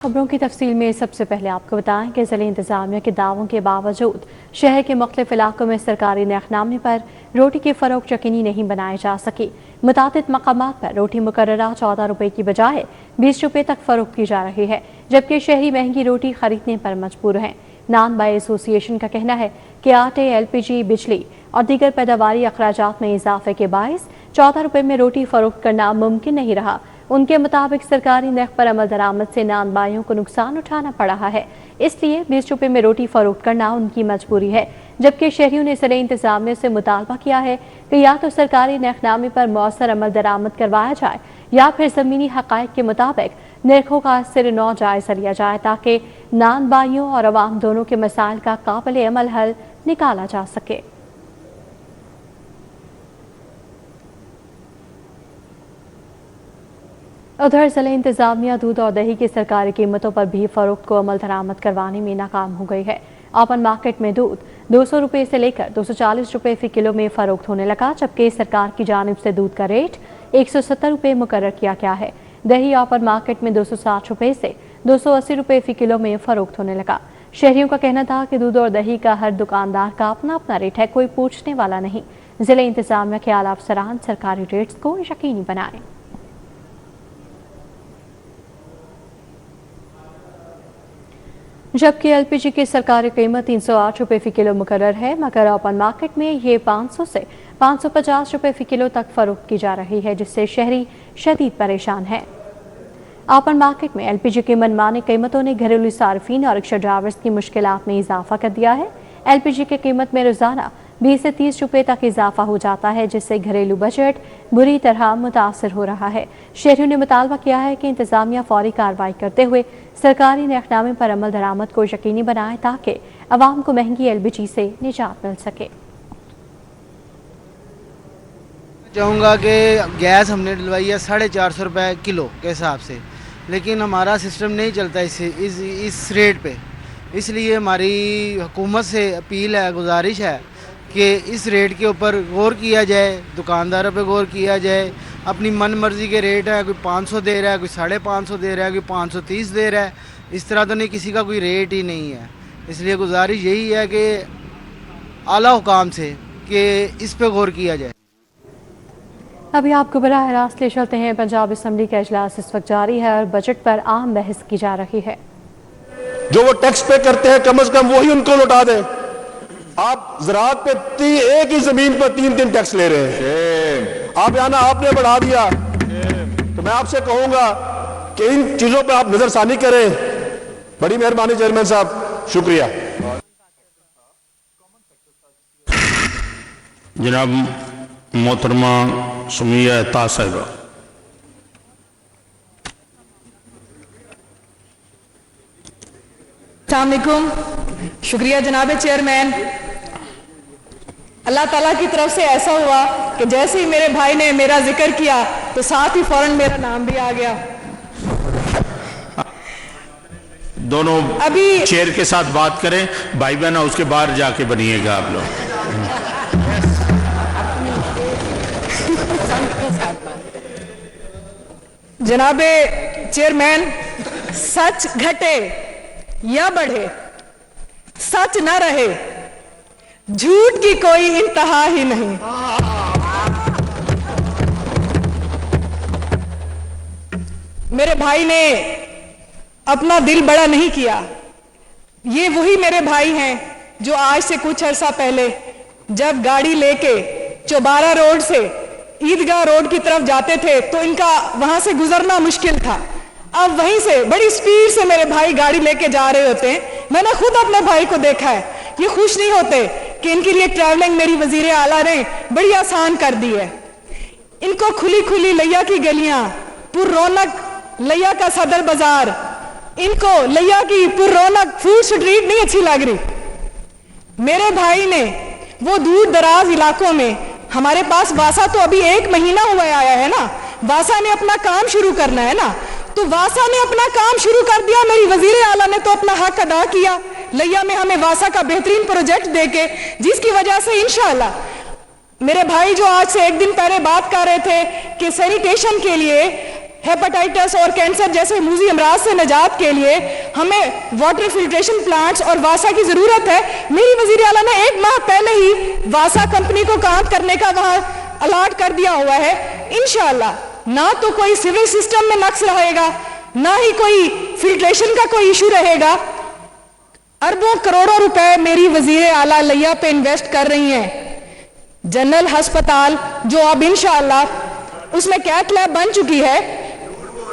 खबरों की तफसील में सबसे पहले आपको बताएं कि ज़िले इंतजामिया के दावों के बावजूद शहर के मुख्तलिफ इलाकों में सरकारी नरखनामे पर रोटी की फरोख्त यकीनी नहीं बनाई जा सकी। मुतादिद मकामात पर रोटी मुकर्ररा 14 रुपये की बजाय 20 रुपये तक फरोख्त की जा रही है, जबकि शहरी महंगी रोटी खरीदने पर मजबूर हैं। नान बाई एसोसिएशन का कहना है कि आटे, LPG, बिजली और दीगर पैदावारी अखराजात में इजाफे के बायस 14 रुपये में रोटी फरोख्त करना मुमकिन नहीं रहा। उनके मुताबिक सरकारी नर्ख पर अमल दरामद से नान बाइयों को नुकसान उठाना पड़ रहा है, इसलिए 20 रुपये में रोटी फरोख्त करना उनकी मजबूरी है। जबकि शहरियों ने ज़िले इंतजामिया से मुतालबा किया है कि या तो सरकारी नरखनामे पर मौसर अमल दरामद करवाया जाए या फिर ज़मीनी हक़ाइक़ के मुताबिक नरखों का सिर नौ जायज़ा लिया जाए, ताकि नान बाइयों और अवाम दोनों के मसाइल का काबिल अमल हल निकाला जा सके। उधर ज़िले इंतजामिया दूध और दही की सरकारी कीमतों पर भी फरोख्त को अमल दरामद करवाने में नाकाम हो गई है। ओपन मार्केट में दूध 200 रुपये से लेकर 240 रुपये फी किलो में फरोख्त होने लगा, जबकि सरकार की जानिब से दूध का रेट 170 रुपये मुकर्रर किया गया है। दही ओपन मार्केट में 260 रुपये से 280 रुपये फी किलो में फरोख्त होने लगा। शहरियों का कहना था कि दूध और दही का हर दुकानदार का अपना अपना रेट है, कोई पूछने वाला नहीं। ज़िले इंतजामिया के आला अफसरान सरकारी रेट्स को यकीनी बनाएं। जबकि LPG की सरकारी कीमत 308 रुपये फी किलो मुकर्रर है, मगर ओपन मार्केट में ये 500 से 550 रुपये फी किलो तक फरोख्त की जा रही है, जिससे शहरी शदीद परेशान है। ओपन मार्केट में LPG की मनमानी कीमतों ने घरेलू सार्फिन और रिक्शा ड्राइवर्स की मुश्किलात में इजाफा कर दिया है। LPG की कीमत में रोजाना 20 से 30 रुपये तक इजाफा हो जाता है, जिससे घरेलू बजट बुरी तरह मुतासर हो रहा है। शहरियों ने मुतालबा किया है कि इंतजामिया फौरी कार्रवाई करते हुए सरकारी नरखनामे पर अमल दरामद को यकीनी बनाए, ताकि अवाम को महंगी LPG से निजात मिल सके। चाहूँगा कि गैस हमने डलवाई है 450 रुपये किलो के हिसाब से, लेकिन हमारा सिस्टम नहीं चलता इस रेट पे। इसलिए हमारी हुकूमत से अपील है, गुजारिश है कि इस रेट के ऊपर गौर किया जाए, दुकानदारों पे गौर किया जाए। अपनी मन मर्जी के रेट है, कोई 500 दे रहा है, कोई 550 दे रहा है, कोई 530 दे रहा है। इस तरह तो नहीं, किसी का कोई रेट ही नहीं है। इसलिए गुजारिश यही है कि आला हुकाम से कि इस पे गौर किया जाए। अभी आपको बराह रास्त ले चलते हैं। पंजाब असम्बली का इजलास इस वक्त जारी है और बजट पर आम बहस की जा रही है। जो वो टैक्स पे करते हैं कम से कम वही उनको लौटा दें। आप ज़राअत पे एक ही जमीन पर 3 टैक्स ले रहे हैं। आप यहाँ आपने बढ़ा दिया, तो मैं आपसे कहूंगा कि इन चीजों पे आप नजरसानी करें। बड़ी मेहरबानी चेयरमैन साहब, शुक्रिया। जनाब मोहतरमा सुमिया ता साहिबा। अस्सलामुअलैकुम, शुक्रिया जनाब चेयरमैन। अल्लाह ताला की तरफ से ऐसा हुआ कि जैसे ही मेरे भाई ने मेरा जिक्र किया तो साथ ही फौरन मेरा नाम भी आ गया। दोनों अभी चेयर के साथ बात करें, भाई बहन उसके बाहर जाके बनिएगा आप लोग। जनाबे चेयरमैन, सच घटे या बढ़े, सच न रहे, झूठ की कोई इंतहा ही नहीं। मेरे भाई ने अपना दिल बड़ा नहीं किया। ये वही मेरे भाई हैं जो आज से कुछ अरसा पहले जब गाड़ी लेके चौबारा रोड से ईदगाह रोड की तरफ जाते थे तो इनका वहां से गुजरना मुश्किल था। अब वहीं से बड़ी स्पीड से मेरे भाई गाड़ी लेके जा रहे होते हैं। मैंने खुद अपने भाई को देखा है। ये खुश नहीं होते कि इनके लिए ट्रैवलिंग मेरी वजीर आला ने बड़ी आसान कर दी है। इनको खुली खुली लैया की गलियां, पुर रौनक लैया का सदर बाजार, इनको लैया की पुर रौनक फूड स्ट्रीट नहीं अच्छी लग रही। मेरे भाई ने वो दूर दराज इलाकों में, हमारे पास वासा तो अभी 1 महीना हुआ आया है ना, वासा ने अपना काम शुरू करना है ना, तो वासा ने अपना काम शुरू कर दिया। मेरी वजीर आला ने तो अपना हक अदा किया लैया में हमें वासा का बेहतरीन प्रोजेक्ट देके, जिसकी वजह से इंशाअल्लाह मेरे भाई जो आज से 1 दिन पहले बात कर रहे थे कि सैनिटेशन के लिए हेपेटाइटिस और कैंसर जैसे मूजी अमराज से निजात के लिए हमें वाटर फिल्ट्रेशन प्लांट्स और वासा की जरूरत है। मेरी वजीर आला ने 1 माह पहले ही वासा कंपनी को काम करने का वहां अलाट कर दिया हुआ है। इंशाअल्लाह ना तो कोई सिविल सिस्टम में नक्स रहेगा, ना ही कोई फिल्ट्रेशन का कोई इशू रहेगा। अरबों करोड़ों रुपए मेरी वजीर आला लिया पे इन्वेस्ट कर रही हैं। जनरल अस्पताल जो अब इंशाअल्लाह उसमें कैथ लैब बन चुकी है,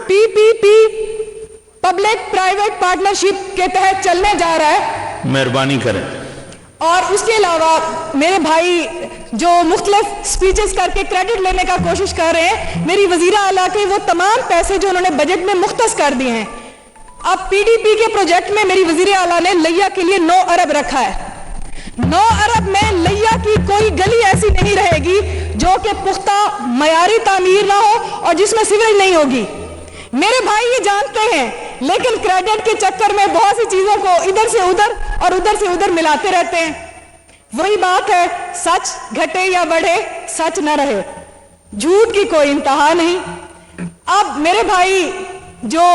पीपीपी पब्लिक प्राइवेट पार्टनरशिप के तहत चलने जा रहा है। मेहरबानी करें। और उसके अलावा मेरे भाई जो मुख्तलिफ स्पीचेस करके क्रेडिट लेने का कोशिश कर रहे हैं, मेरी वजीर आला के वो तमाम पैसे जो उन्होंने बजट में मुख्तस कर दिए हैं, अब पीडीपी के प्रोजेक्ट में मेरी वजीर आला ने लिया के लिए 9 अरब रखा है। 9 अरब में लिया की कोई गली ऐसी नहीं रहेगी जो कि पुख्ता मयारी तामीर ना हो और जिसमें सीवरेज नहीं होगी। मेरे भाई ये जानते हैं, लेकिन क्रेडिट के चक्कर में बहुत सी चीजों को इधर से उधर और उधर से उधर मिलाते रहते हैं। वही बात है, सच घटे या बढ़े सच न रहे, झूठ की कोई इंतहा नहीं। अब मेरे भाई जो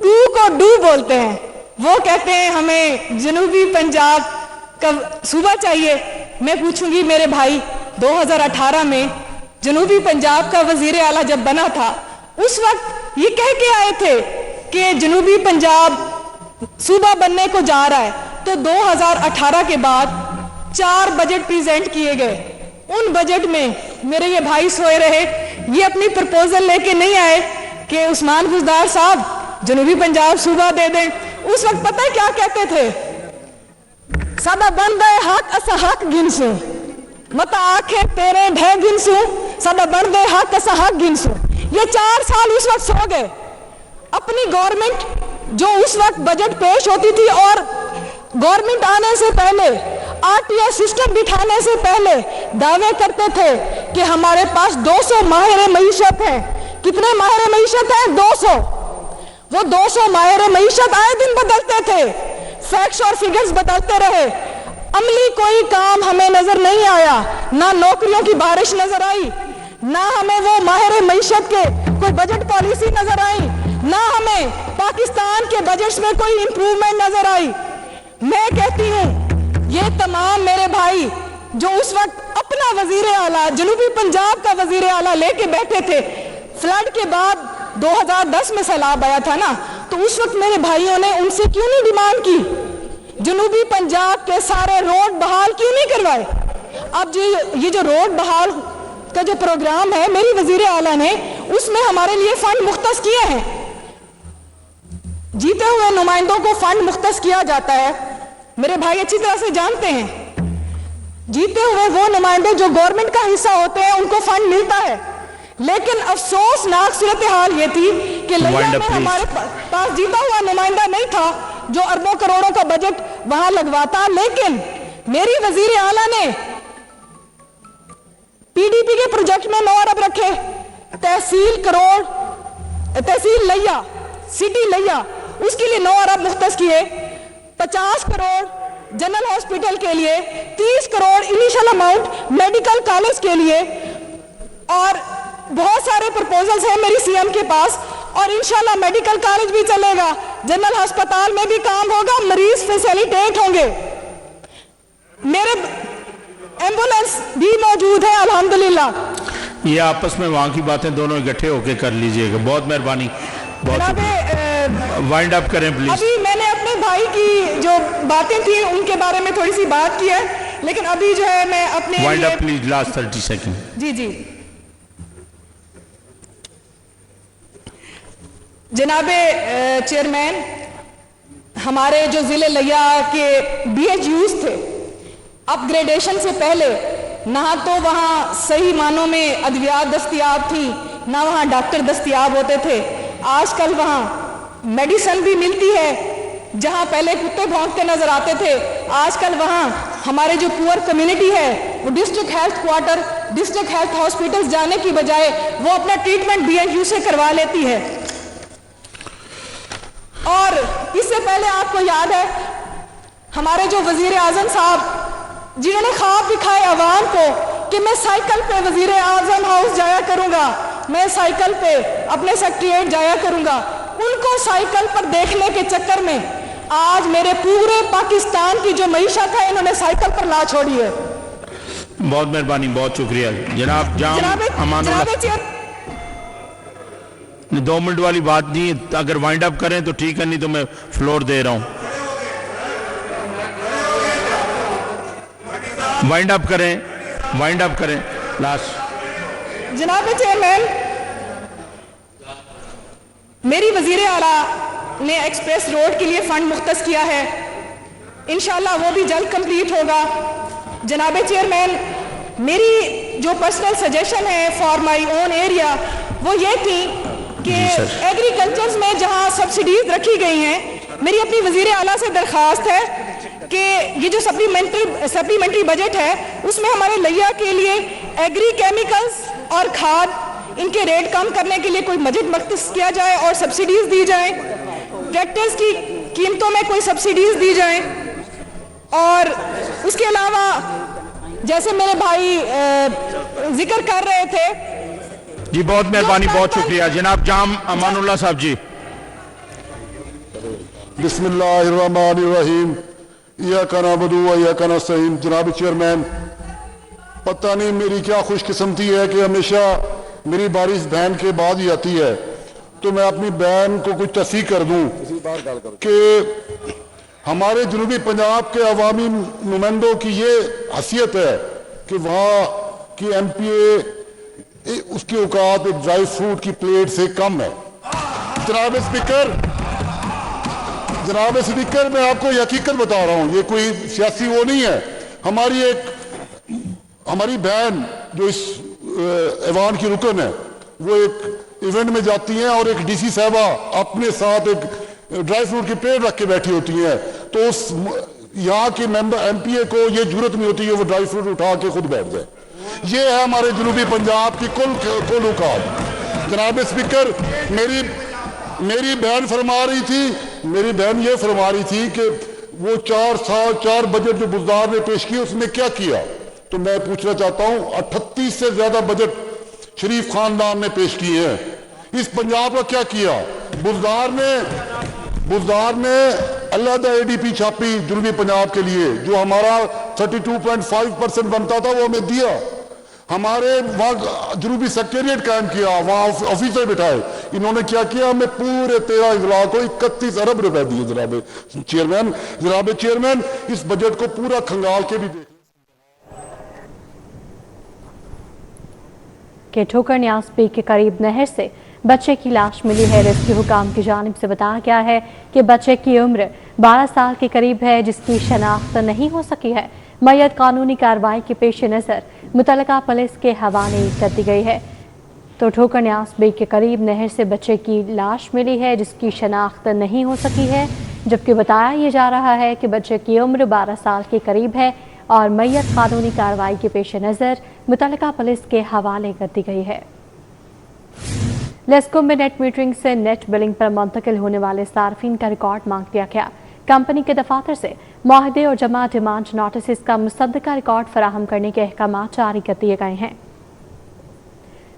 डू को डू बोलते हैं, वो कहते हैं हमें जनूबी पंजाब का सूबा चाहिए। मैं पूछूंगी मेरे भाई, 2018 में जनूबी पंजाब का वजीर आला जब बना था, उस वक्त ये कह के आए थे कि जनूबी पंजाब सूबा बनने को जा रहा है, तो 2018 के बाद 4 बजट प्रेजेंट किए गए। उन बजट में मेरे ये भाई सोए रहे, ये अपनी प्रपोजल लेके नहीं आए कि उस्मान बुजदार साहब जनूबी पंजाब सूबा दे दें। उस वक्त पता है क्या कहते थे? सदा बन गए हक असा हक गिनसू, मत आखे तेरे ढह गिनसू, सदा बन गए हक असा हक गिनसू। ये 4 साल उस वक्त सो गए। अपनी गवर्नमेंट जो उस वक्त बजट पेश होती थी और गवर्नमेंट आने से पहले, आरटीआई सिस्टम बिठाने से पहले दावे करते थे कि हमारे पास 200 माहिर मईशत हैं। कितने माहिर मईशत हैं? 200। वो 200 माहिर मईशत आए दिन बदलते थे, फैक्ट्स और फिगर्स बदलते रहे, अमली कोई काम हमें नजर नहीं आया, ना नौकरियों की बारिश नजर आई, ना हमें वो माहिर मईशत के कोई बजट पॉलिसी नजर आई, ना हमें पाकिस्तान के बजट्स में कोई इंप्रूवमेंट नजर आई। मैं कहती हूं ये तमाम मेरे भाई जो उस वक्त अपना वजीर आला, जनूबी पंजाब का वजीर आला लेके बैठे थे, फ्लड के बाद 2010 में सैलाब आया था ना, तो उस वक्त मेरे भाइयों ने उनसे क्यों नहीं डिमांड की, जनूबी पंजाब के सारे रोड बहाल क्यों नहीं करवाए? अब ये जो रोड बहाल का जो प्रोग्राम है मेरी वजीर आला ने, उसमें हमारे लिए फंड मुख्तस किए हैं। जीते हुए नुमाइंदों को फंड मुख्तस किया जाता है, मेरे भाई अच्छी तरह से जानते हैं। जीते हुए वो नुमाइंदे जो गवर्नमेंट का हिस्सा होते हैं उनको फंड मिलता है, लेकिन अफसोसनाक सूरत हाल ये थी कि लिया में हमारे पास जीता हुआ नुमाइंदा नहीं था जो अरबों करोड़ों का बजट वहां लगवाता। लेकिन मेरी वजीर आला ने पीडीपी के प्रोजेक्ट में 9 अरब रखे, तहसील लिया, सिटी लिया, उसके लिए 9 अरब मुख्तस किए, 50 करोड़ जनरल हॉस्पिटल के लिए, 30 crore initial amount medical college के लिए, और बहुत सारे प्रपोजल्स हैं मेरी सीएम के पास। और इंशाल्लाह मेडिकल कॉलेज भी चलेगा, जनरल अस्पताल में भी काम होगा, मरीज फैसिलिटेट होंगे, मेरे एम्बुलेंस भी मौजूद है अल्हम्दुलिल्लाह। ये आपस में वहाँ की बातें दोनों इकट्ठे होकर कर लीजिएगा। बहुत मेहरबानी, वाइंड अप करें प्लीज। अभी मैंने अपने भाई की जो बातें थी उनके बारे में थोड़ी सी बात की है, लेकिन अभी जो है मैं अपने wind up please, last 30 second. जी जनाबे चेयरमैन, हमारे जो जिले लिया के BHUs थे, अपग्रेडेशन से पहले ना तो वहाँ सही मानों में अद्वियात दस्तियाब थी, ना वहाँ डॉक्टर दस्तियाब होते थे। आजकल वहाँ मेडिसिन भी मिलती है, जहाँ पहले कुत्ते भौंकते नजर आते थे, आजकल वहाँ हमारे जो पुअर कम्युनिटी है वो district health quarter, district health hospitals जाने की बजाय वो अपना ट्रीटमेंट BHU से करवा लेती है। और इससे पहले आपको याद है हमारे जो वजीर आजम साहब जिन्होंने ख्वाब दिखाए अवाम को कि मैं साइकिल पे वजीर आजम हाउस जाया करूंगा, میں سائیکل پہ اپنے سیکٹریٹ جایا کروں گا، ان کو سائیکل پر دیکھنے کے چکر میں آج میرے پورے پاکستان کی جو معیشت ہے انہوں نے سائیکل پر لا چھوڑی ہے۔ بہت مہربانی، بہت شکریہ جناب جام امان اللہ۔ 2 منٹ والی بات نہیں، اگر وائنڈ اپ کریں تو ٹھیک ہے، نہیں تو میں فلور دے رہا ہوں۔ وائنڈ اپ کریں، وائنڈ اپ کریں لاسٹ۔ جناب چیئرمین، میری وزیر اعلیٰ نے ایکسپریس روڈ کے لیے فنڈ مختص کیا ہے، انشاءاللہ وہ بھی جلد کمپلیٹ ہوگا۔ جناب چیئرمین، میری جو پرسنل سجیشن ہے فار مائی اون ایریا وہ یہ تھی کہ ایگریکلچرز میں جہاں سبسڈیز رکھی گئی ہیں، میری اپنی وزیر اعلیٰ سے درخواست ہے کہ یہ جو سپلیمنٹری بجٹ ہے اس میں ہمارے لیا کے لیے ایگری کیمیکلز اور کھاد ان کے ریٹ کم کرنے کے لیے کوئی بجٹ مختص کیا جائے اور سبسڈیز دی جائیں، ٹریکٹرز کی قیمتوں میں کوئی سبسڈیز دی جائیں، اور اس کے علاوہ جیسے میرے بھائی ذکر کر رہے تھے۔ جی بہت مہربانی، بہت شکریہ جناب جام امان اللہ صاحب جی۔ بسم اللہ الرحمن الرحیم، ایاک نعبد و ایاک نستعین۔ جناب چیئرمین، پتہ نہیں میری کیا خوش قسمتی ہے کہ ہمیشہ میری باری اس بہن کے بعد ہی آتی ہے، تو میں اپنی بہن کو کچھ تصحیح کر دوں کہ ہمارے جنوبی پنجاب کے عوامی نمائندوں کی یہ حیثیت ہے کہ وہاں کی ایم پی اے اس کی اوقات ایک ڈرائی فروٹ کی پلیٹ سے کم ہے۔ جناب اسپیکر، میں آپ کو یہ حقیقت بتا رہا ہوں، یہ کوئی سیاسی وہ نہیں ہے۔ ہماری بہن جو اس ایوان کی رکن ہے وہ ایک ایونٹ میں جاتی ہیں اور ایک ڈی سی صاحبہ اپنے ساتھ ایک ڈرائی فروٹ کی پلیٹ رکھ کے بیٹھی ہوتی ہیں، تو اس یہاں کے ممبر ایم پی اے کو یہ جرت نہیں ہوتی کہ وہ ڈرائی فروٹ اٹھا کے خود بیٹھ جائے۔ یہ ہے ہمارے جنوبی پنجاب کی کل اوقات۔ جناب اسپیکر، میری بہن یہ فرما رہی تھی کہ وہ 4 بجٹ جو بزدار نے پیش کیے اس میں کیا کیا، تو میں پوچھنا چاہتا ہوں 38 سے زیادہ بجٹ شریف خاندان نے پیش کیے ہیں، اس پنجاب کا کیا کیا؟ بزدار نے علیحدہ اے ڈی پی چھاپی جنوبی پنجاب کے لیے، جو ہمارا 32.5% بنتا تھا وہ ہمیں دیا۔ ہمارے وہاں جنوبی سیکٹریٹ قائم کیا، وہاں آفیسر بٹھائے، انہوں نے کیا کیا؟ ہمیں پورے 13 اضلاع کو 31 ارب روپے دیے۔ جناب چیئرمین، اس بجٹ کو پورا کھنگال کے بھی دیکھ کہ ٹھوکر نیاز پی کے قریب نہر سے بچے کی لاش ملی ہے۔ ریسکیو حکام کی جانب سے بتایا گیا ہے کہ بچے کی عمر 12 سال کے قریب ہے، جس کی شناخت نہیں ہو سکی ہے۔ میت قانونی کارروائی کے پیش نظر متعلقہ پولیس کے حوالے کر دی گئی ہے۔ تو ٹھوکر نیاز بے کے قریب نہر سے بچے کی لاش ملی ہے جس کی شناخت نہیں ہو سکی ہے، جبکہ بتایا یہ جا رہا ہے کہ بچے کی عمر 12 سال کے قریب ہے اور میت قانونی کارروائی کے پیش نظر متعلقہ پولیس کے حوالے کر دی گئی ہے۔ لیسکو میں نیٹ میٹرنگ سے نیٹ بلنگ پر منتقل ہونے والے صارفین کا ریکارڈ مانگ لیا گیا۔ کمپنی کے دفاتر سے معاہدے اور جمع ڈیمانڈ نوٹسز کا مصدقہ ریکارڈ فراہم کرنے کے احکامات جاری کر دیے گئے ہیں۔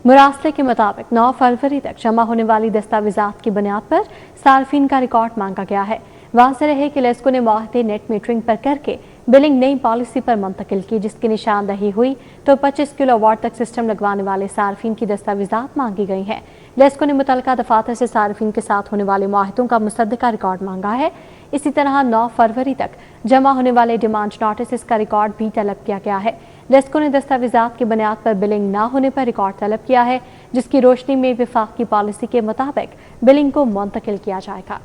مراسلے کے مطابق 9 فروری تک جمع ہونے والی دستاویزات کی بنیاد پر صارفین کا ریکارڈ مانگا گیا ہے۔ واضح رہے کہ لیسکو نے معاہدے نیٹ میٹرنگ پر کر کے بلنگ نئی پالیسی پر منتقل کی، جس کی نشاندہی ہوئی تو 25 کلو واٹ تک سسٹم لگوانے والے صارفین کی دستاویزات مانگی گئی ہیں۔ لیسکو نے متعلقہ دفاتر سے صارفین کے ساتھ ہونے والے معاہدوں کا مصدقہ ریکارڈ مانگا ہے۔ اسی طرح 9 فروری تک جمع ہونے والے ڈیمانڈ نوٹسز کا ریکارڈ بھی طلب کیا گیا ہے۔ لیسکو نے دستاویزات کی بنیاد پر بلنگ نہ ہونے پر ریکارڈ طلب کیا ہے، جس کی روشنی میں وفاقی پالیسی کے مطابق بلنگ کو منتقل کیا جائے گا۔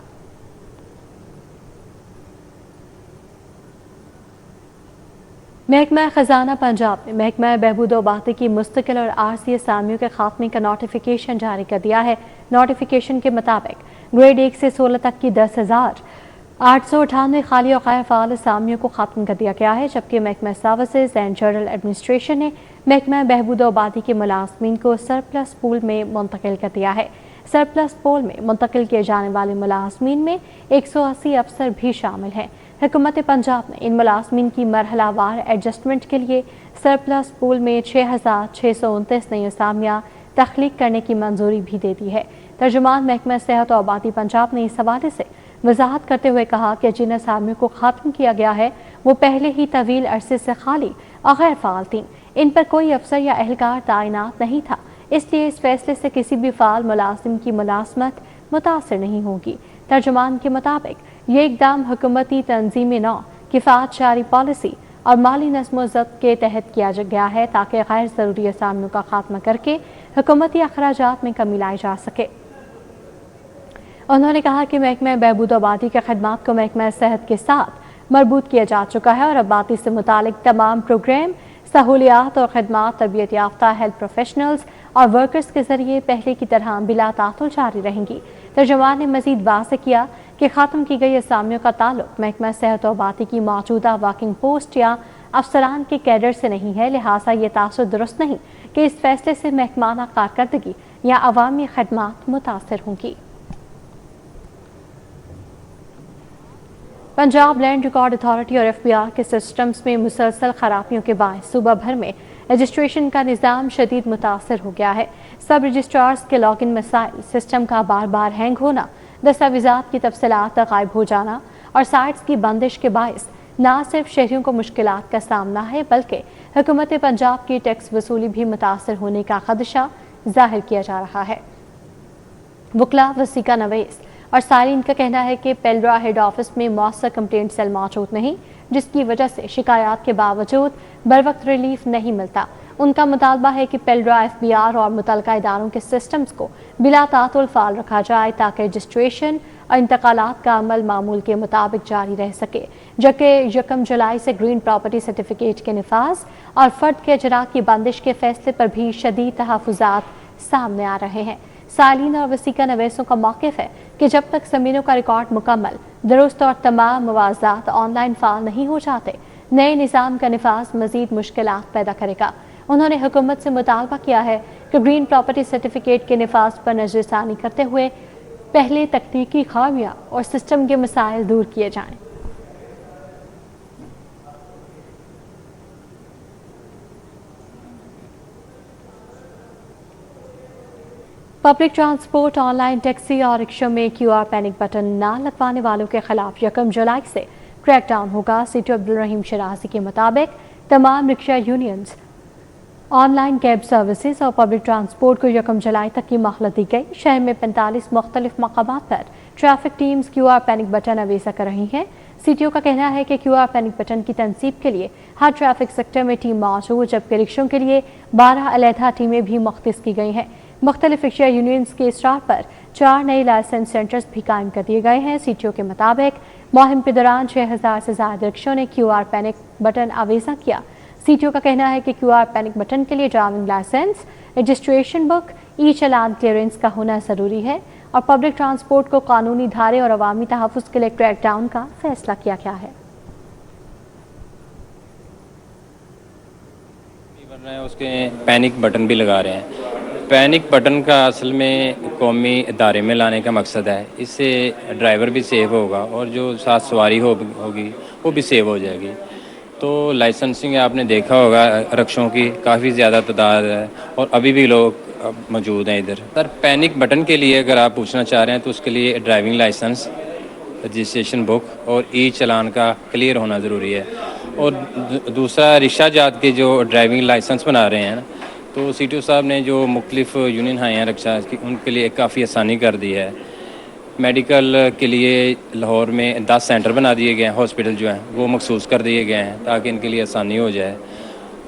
محکمہ خزانہ پنجاب نے محکمہ بہبود و آبادی کی مستقل اور عارضی اسامیوں کے خاتمے کا نوٹیفیکیشن جاری کر دیا ہے۔ نوٹیفیکیشن کے مطابق گریڈ 1 سے 16 تک کی 10,898 خالی اور غیر فعال اسامیوں کو ختم کر دیا گیا ہے، جبکہ محکمہ سروسز اینڈ جنرل ایڈمنسٹریشن نے محکمہ بہبود و آبادی کے ملازمین کو سرپلس پول میں منتقل کر دیا ہے۔ سرپلس پول میں منتقل کیے جانے والے ملازمین میں 180 افسر بھی شامل ہیں۔ حکومت پنجاب نے ان ملازمین کی مرحلہ وار ایڈجسٹمنٹ کے لیے سرپلس پول میں 6,629 نئی اسامیاں तख्लीक करने की मंजूरी भी दे दी है। तर्जुमान महकमा सेहत और आबादी पंजाब ने इस हवाले से वजाहत करते हुए कहा कि जिन असामियों को ख़त्म किया गया है वो पहले ही तवील अरसे से खाली और गैर फ़ाल थीं। इन पर कोई अफसर या अहलकार तैनात नहीं था, इसलिए इस फैसले से किसी भी फ़ाल मुलाजिम की मुलाजमत मुतासर नहीं होगी। तर्जुमान के मुताबिक ये इकदाम हुकूमती तंजीमी नौ, किफ़ायत जारी पॉलिसी और माली नज़्म-ओ-ज़ब्त के तहत किया गया है ताकि गैर ज़रूरी असामियों का खात्मा करके हुकूमती अखराजात में कमी लाई जा सके। उन्होंने कहा कि महकमा बहबूद आबादी के खदमात को महकमा सेहत के साथ मरबूत किया जा चुका है और आबादी से मुतालिक तमाम प्रोग्राम, सहूलियात और खदमात तरबियत याफ्ता हेल्थ प्रोफेशनल्स और वर्कर्स के जरिए पहले की तरह बिला तातुल जारी रहेंगी। तर्जुमान ने मजीद वाज़ेह किया कि ख़त्म की गई असामियों का ताल्लुक महकमा सेहत और आबादी की मौजूदा वर्किंग पोस्ट या अफसरान के कैडर से नहीं है, लिहाजा ये तासुर दुरुस्त नहीं कि इस फैसले से महकमाना कारकर्दगी या अवामी खदमात मुतासर होंगी। पंजाब लैंड रिकॉर्ड अथॉरिटी और FBI के सिस्टम्स में मुसलसल खराबियों के बायस सूबा भर में रजिस्ट्रेशन का निज़ाम शदीद मुतासर हो गया है। सब रजिस्ट्रार्स के लॉगिन मसाइल, सिस्टम का बार बार हैंग होना, दस्तावेज़ात की तफसीलात गायब हो जाना और साइट्स की बंदिश के बायस न सिर्फ शहरियों को मुश्किलात का सामना है बल्कि हुकूमत पंजाब की टैक्स वसूली भी मुतासर होने का खदशा जाहिर किया जा रहा है। वकला वसीका नवेस और सारीन का कहना है कि पेल्ड्रा हेड ऑफिस में मौसर कंप्लेंट सेल मौजूद नहीं, जिसकी वजह से शिकायत के बावजूद बरवक्त रिलीफ नहीं मिलता। उनका मुतालबा है कि पेल्ड्रा FBR और मुतलका इदारों के सिस्टम्स को बिला तातुल फाल रखा जाए ताकि रजिस्ट्रेशन और इंतकालात का अमल मामूल के मुताबिक जारी रह सके, जबकि 1 जुलाई से ग्रीन प्रॉपर्टी सर्टिफिकेट के निफाज और फर्द के अजरा की बंदिश के फैसले पर भी शदीद तहफ़्फ़ुज़ात सामने आ रहे हैं। सालीन और वसीका नवेसों का मौक़िफ़ है कि जब तक ज़मीनों का रिकॉर्ड मुकम्मल, दुरुस्त और तमाम मुवाज़ात ऑनलाइन फाल नहीं हो जाते, नए निज़ाम का निफाज मज़ीद मुश्किलात पैदा करेगा। उन्होंने हुकूमत से मुतालबा किया है कि ग्रीन प्रॉपर्टी सर्टिफिकेट के निफाज पर नज़रसानी करते हुए पहले तकनीकी खामियां और सिस्टम के मसाइल दूर किए जाएं। पब्लिक ट्रांसपोर्ट, ऑनलाइन टैक्सी और रिक्शा में QR पैनिक बटन ना लगवाने वालों के खिलाफ 1 जुलाई से क्रैकडाउन होगा। सीटो अब्दुल रहीम शराजी के मुताबिक तमाम rickshaw unions, online cab services और पब्लिक ट्रांसपोर्ट को 1 जुलाई तक की मोहलत दी गई। शहर में 45 मुख्तलिफ मकामात पर traffic teams QR panic button अवेजा कर रही हैं। CTO का कहना है कि QR पैनिक बटन की तनसीब के लिए हर ट्रैफिक सेक्टर में टीम मौजूद, जबकि रिक्शों के लिए 12 अलहदा टीमें भी मुख्तस की गई हैं। मुख्तलिफ रिक्शा यूनियंस के इसरार पर 4 नए लाइसेंस सेंटर्स भी कायम कर दिए गए हैं। CTO के मुताबिक मुहिम के दौरान 6000 से ज़्यादा रिक्शों ने QR पैनिक बटन अवेजा किया। CTO का कहना है कि QR पैनिक बटन के लिए ड्राइविंग लाइसेंस, रजिस्ट्रेशन बुक, चालान क्लियरेंस का होना ज़रूरी है और पब्लिक ट्रांसपोर्ट को कानूनी धारे और अवामी तहफ़्फ़ुज़ के लिए क्रैकडाउन का फैसला किया गया है। उसके पैनिक बटन भी लगा रहे हैं। पैनिक बटन का असल में कौमी इदारे में लाने का मकसद है। इससे ड्राइवर भी सेव होगा और जो साथ सवारी होगी वो भी सेव हो जाएगी। तो लाइसेंसिंग आपने देखा होगा रिक्शों की काफ़ी ज़्यादा तादाद है और अभी भी लोग मौजूद हैं इधर। सर पैनिक बटन के लिए अगर आप पूछना चाह रहे हैं तो उसके लिए ड्राइविंग लाइसेंस, रजिस्ट्रेशन बुक और चालान का क्लियर होना ज़रूरी है। और दूसरा रिक्शा जात के जो ड्राइविंग लाइसेंस बना रहे हैं तो CTO साहब ने जो मुख्तलिफ यूनियन हैं रिक्शा की, उनके लिए काफ़ी आसानी कर दी है। मेडिकल के लिए लाहौर में 10 सेंटर बना दिए गए हैं, हॉस्पिटल जो हैं वो मखसूस कर दिए गए हैं ताकि इनके लिए आसानी हो जाए।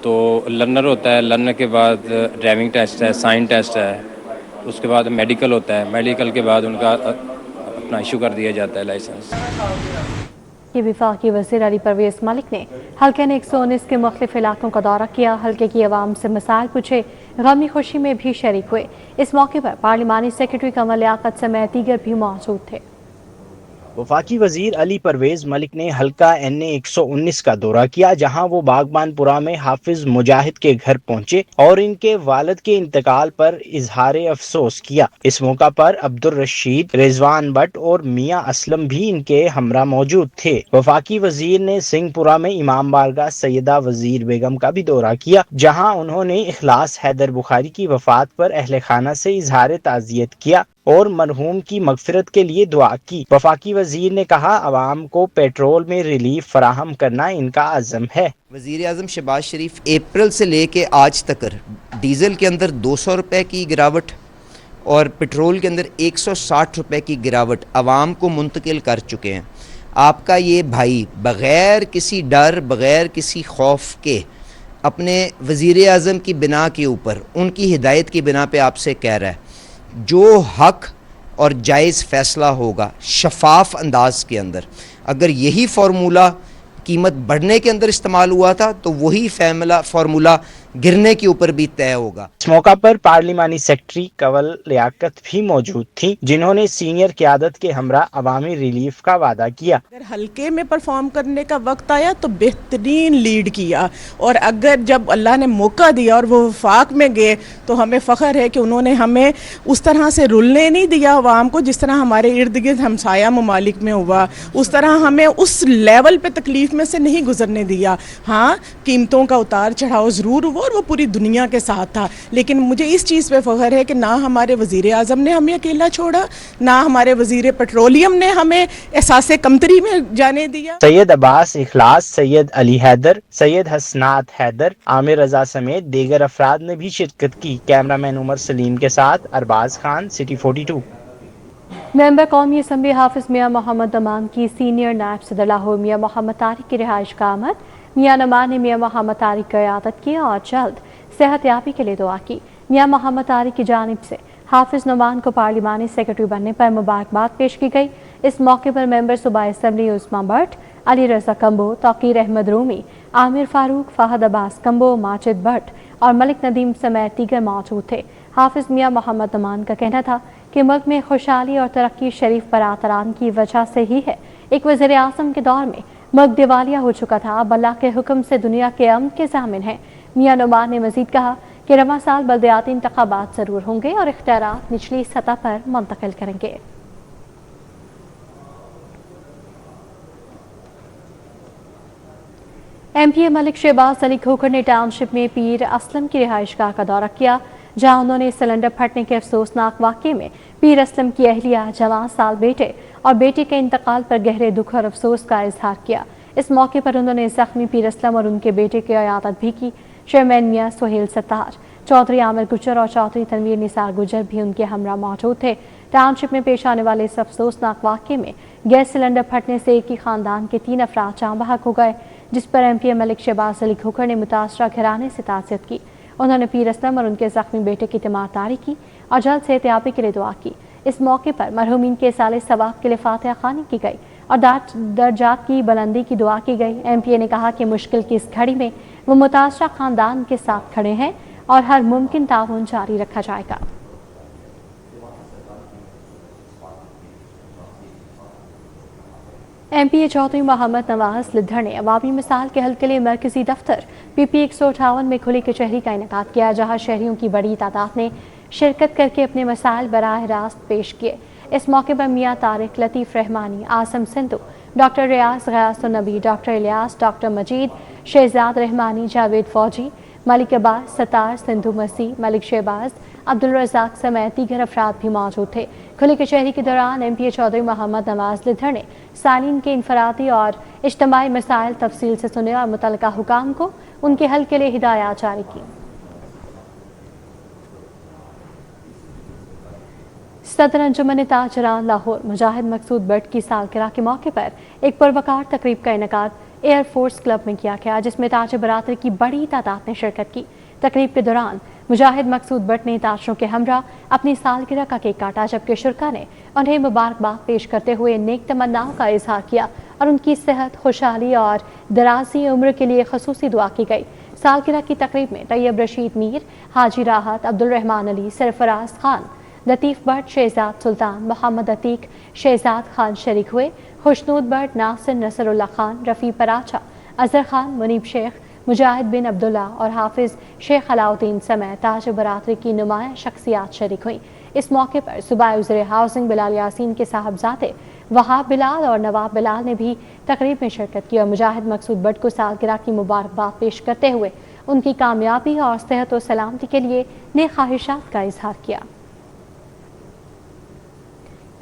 तो लर्नर होता है, लर्नर के बाद ड्राइविंग टेस्ट है, साइन टेस्ट है, उसके बाद मेडिकल होता है, मेडिकल के बाद उनका अपना इशू कर दिया जाता है लाइसेंस। ये वफाकी वज़ीर अली परवेज़ मलिक ने हल्के ने 119 के मुख्तलिफ इलाकों का दौरा किया। हल्के की आवाम से मसाइल पूछे, गमी खुशी में भी शरीक हुए। इस मौके पर पार्लिमानी सेक्रेटरी कमल लियाकत समेत दीगर भी मौजूद थे। وفاقی وزیر علی پرویز ملک نے حلقہ NA 119 کا دورہ کیا، جہاں وہ باغبان پورہ میں حافظ مجاہد کے گھر پہنچے اور ان کے والد کے انتقال پر اظہار افسوس کیا۔ اس موقع پر عبدالرشید، رضوان بٹ اور میاں اسلم بھی ان کے ہمراہ موجود تھے۔ وفاقی وزیر نے سنگھ پورہ میں امام بارگاہ سیدہ وزیر بیگم کا بھی دورہ کیا، جہاں انہوں نے اخلاص حیدر بخاری کی وفات پر اہل خانہ سے اظہار تعزیت کیا اور مرحوم کی مغفرت کے لیے دعا کی۔ وفاقی وزیر نے کہا، عوام کو پیٹرول میں ریلیف فراہم کرنا ان کا عزم ہے۔ وزیر اعظم شہباز شریف اپریل سے لے کے آج تک ڈیزل کے اندر 200 روپے کی گراوٹ اور پٹرول کے اندر 160 روپے کی گراوٹ عوام کو منتقل کر چکے ہیں۔ آپ کا یہ بھائی بغیر کسی ڈر، بغیر کسی خوف کے اپنے وزیر اعظم کی بنا کے اوپر، ان کی ہدایت کی بنا پہ آپ سے کہہ رہا ہے جو حق اور جائز فیصلہ ہوگا شفاف انداز کے اندر، اگر یہی فارمولہ قیمت بڑھنے کے اندر استعمال ہوا تھا تو وہی فارمولہ گرنے کے اوپر بھی طے ہوگا۔ اس موقع پر پارلیمانی سیکرٹری کنول لیاقت بھی موجود تھیں، جنہوں نے سینئر قیادت کے ہمراہ عوامی ریلیف کا وعدہ کیا۔ اگر حلقے میں پرفارم کرنے کا وقت آیا تو بہترین لیڈ کیا، اور اگر جب اللہ نے موقع دیا اور وہ وفاق میں گئے تو ہمیں فخر ہے کہ انہوں نے ہمیں اس طرح سے رلنے نہیں دیا عوام کو جس طرح ہمارے ارد گرد ہمسایہ ممالک میں ہوا، اس طرح ہمیں اس لیول پہ تکلیف میں سے نہیں گزرنے دیا۔ ہاں، قیمتوں کا اتار چڑھاؤ ضرور ہوا اور وہ پوری دنیا کے ساتھ تھا، لیکن مجھے اس چیز پہ فخر ہے کہ نہ ہمارے وزیر اعظم نے ہمیں اکیلا چھوڑا، نہ ہمارے وزیر پیٹرولیم نے ہمیں احساس کمتری میں جانے دیا۔ سید عباس اخلاص، سید علی حیدر، سید حسنات حیدر، عامر رضا سمیت دیگر افراد نے بھی شرکت کی۔ کیمرہ مین عمر سلیم کے ساتھ ارباز خان، سٹی 42۔ ممبر قومی اسمبلی حافظ میاں محمد نعمان کی سینئر نائب صدر لاہور میاں محمد طارق کی رہائش کا آمد۔ میاں نعمان نے میاں محمد طارق کی عیادت کی اور جلد صحت یابی کے لیے دعا کی۔ میاں محمد طارق کی جانب سے حافظ نعمان کو پارلیمانی سیکرٹری بننے پر مبارکباد پیش کی گئی۔ اس موقع پر ممبر صوبائی اسمبلی عثمان بٹ، علی رضا کمبو، توقیر احمد رومی، عامر فاروق، فہد عباس کمبو، ماجد بٹ اور ملک ندیم سمیت دیگر موجود تھے۔ حافظ میاں محمد نعمان کا کہنا تھا کہ ملک میں خوشحالی اور ترقی شریف برادران کی وجہ سے ہی ہے۔ ایک وزیر اعظم کے دور میں ملک دیوالیہ ہو چکا تھا، اب اللہ کے حکم سے دنیا کے امن کے ضامن ہیں۔ میاں نعمان نے مزید کہا کہ رواں سال بلدیاتی انتخابات ضرور ہوں گے اور اختیارات نچلی سطح پر منتقل کریں گے۔ MP ملک شہباز علی کھوکھر نے ٹاؤن شپ میں پیر اسلم کی رہائش گاہ کا دورہ کیا، جہاں انہوں نے سلنڈر پھٹنے کے افسوسناک واقعے میں پیر اسلم کی اہلیہ، جوان سال بیٹے اور بیٹی کے انتقال پر گہرے دکھ اور افسوس کا اظہار کیا۔ اس موقع پر انہوں نے زخمی پیر اسلم اور ان کے بیٹے کی عیادت بھی کی۔ چیئرمین میاں سہیل ستار، چودھری عامر گجر اور چودھری تنویر نثار گجر بھی ان کے ہمراہ موجود تھے۔ ٹاؤن شپ میں پیش آنے والے اس افسوسناک واقعے میں گیس سلنڈر پھٹنے سے ایک ہی خاندان کے 3 افراد جاں بحق ہو گئے، جس پر MP ملک شہباز علی کھوکھر نے متاثرہ گھرانے سے تعزیت کی۔ انہوں نے پیر اسلم اور ان کے زخمی بیٹے کی تیمارداری کی اور جلد صحت یابی کے لیے دعا کی۔ اس موقع پر مرحومین کے سال ثواب کے لیے فاتحہ خوانی کی گئی اور درجات کی بلندی کی دعا کی گئی۔ MP نے کہا کہ مشکل کی اس گھڑی میں وہ متاثرہ خاندان کے ساتھ کھڑے ہیں اور ہر ممکن تعاون جاری رکھا جائے گا۔ MP چودھری محمد نواز لدھر نے عوامی مسائل کے حل کے لیے مرکزی دفتر PP 158 میں کھلی کچہری کا انعقاد کیا، جہاں شہریوں کی بڑی تعداد نے شرکت کر کے اپنے مسائل براہ راست پیش کیے۔ اس موقع پر میاں طارق، لطیف رحمانی، عاصم سندھو، ڈاکٹر ریاض غیاث النبی، ڈاکٹر الیاس، ڈاکٹر مجید، شہزاد رحمانی، جاوید فوجی، ملک عباس، ستار، سندھو مسیح، ملک شہباز، عبدالرزاق سمیت دیگر افراد بھی موجود تھے۔ کھلی کچہری کے دوران MP چودھری محمد نواز لدھر نے سائلین کے انفرادی اور اجتماعی مسائل تفصیل سے سنے اور متعلقہ حکام کو ان کے حل کے لیے ہدایات جاری کی۔ صدر انجمن تاجران لاہور مجاہد مقصود بٹ کی سالگرہ کے موقع پر ایک پروقار تقریب کا انعقاد ایئر فورس کلب میں کیا گیا، جس میں تاجر برادری کی بڑی تعداد نے شرکت کی۔ تقریب کے دوران مجاہد مقصود بٹ نے تاجروں کے ہمراہ اپنی سالگرہ کا کیک کاٹا، جبکہ شرکاء نے انہیں مبارکباد پیش کرتے ہوئے نیک تمناؤں کا اظہار کیا اور ان کی صحت، خوشحالی اور درازی عمر کے لیے خصوصی دعا کی گئی۔ سالگرہ کی تقریب میں طیب رشید میر، حاجی راحت، عبدالرحمان علی، سرفراز خان، लतीफ़ भट्ट, शहजाद सुल्तान, मोहम्मद अतीक, शहजाद खान शरीक हुए। खुशनूद भट्ट, नासिर नसरुल्लाह खान, रफ़ी पराचा, अजहर खान, मुनीब शेख, मुजाहिद बिन अब्दुल्ला और हाफिज़ शेख अलाउद्दीन समेत ताज बरादरी की नुमाया शख्सियात शरीक हुई। इस मौके पर सूबाई वज़ीर हाउसिंग बिलाल यासीन के साहबजादे वहाब बिलाल और नवाब बिलाल ने भी तकरीब में शिरकत की और मुजाहिद मकसूद भट्ट को सालगिरह की मुबारकबाद पेश करते हुए उनकी कामयाबी और सेहत और सलामती के लिए नेक ख्वाहिशात का इजहार किया।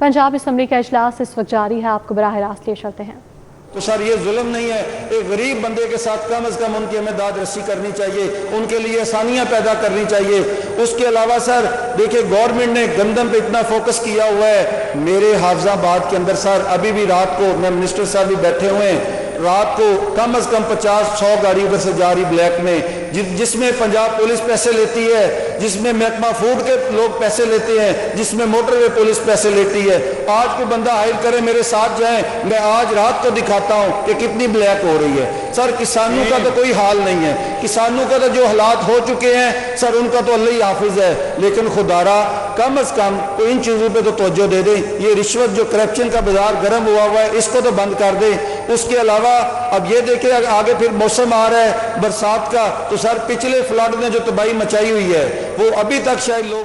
पंजाब असम्बली का इजलास इस वक्त जारी है, आपको बराह रास्त लिए चलते हैं। तो सर ये जुल्म नहीं है, एक गरीब बंदे के साथ कम अज़ कम उनकी हमें दाद रसी करनी चाहिए, उनके लिए आसानियां पैदा करनी चाहिए। उसके अलावा सर देखिए गवर्नमेंट ने गंदम पे इतना फोकस किया हुआ है। मेरे हाफिजाबाद के अंदर सर अभी भी रात को मिनिस्टर साहब भी बैठे हुए हैं, रात को कम अज़ कम 50-100 गाड़ी उधर से जा रही ब्लैक में, जिसमें पंजाब पुलिस पैसे लेती है, जिसमें महकमा फूड के लोग पैसे लेते हैं, जिसमें मोटरवे पुलिस पैसे लेती है। आज कोई बंदा हायर करे मेरे साथ जाए, मैं आज रात को दिखाता हूं कि कितनी ब्लैक हो रही है। सर किसानों का तो कोई हाल नहीं है, किसानों का तो जो हालात हो चुके हैं सर उनका तो अल्लाह ही हाफिज है, लेकिन खुदारा कम अज कम तो इन चीज़ों पे तो तवज्जो दे दें। ये रिश्वत जो करप्शन का बाजार गर्म हुआ हुआ है इसको तो बंद कर दें। उसके अलावा अब ये देखें आगे फिर मौसम आ रहा है बरसात का, तो सर पिछले फ्लड ने जो तबाही मचाई हुई है वो अभी तक शायद लोग।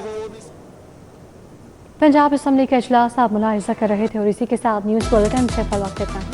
पंजाब असम्बली का इजलास आप मुलाहिजा कर रहे थे और इसी के साथ न्यूज़ बुलेटिन से फल वक्त इतना है।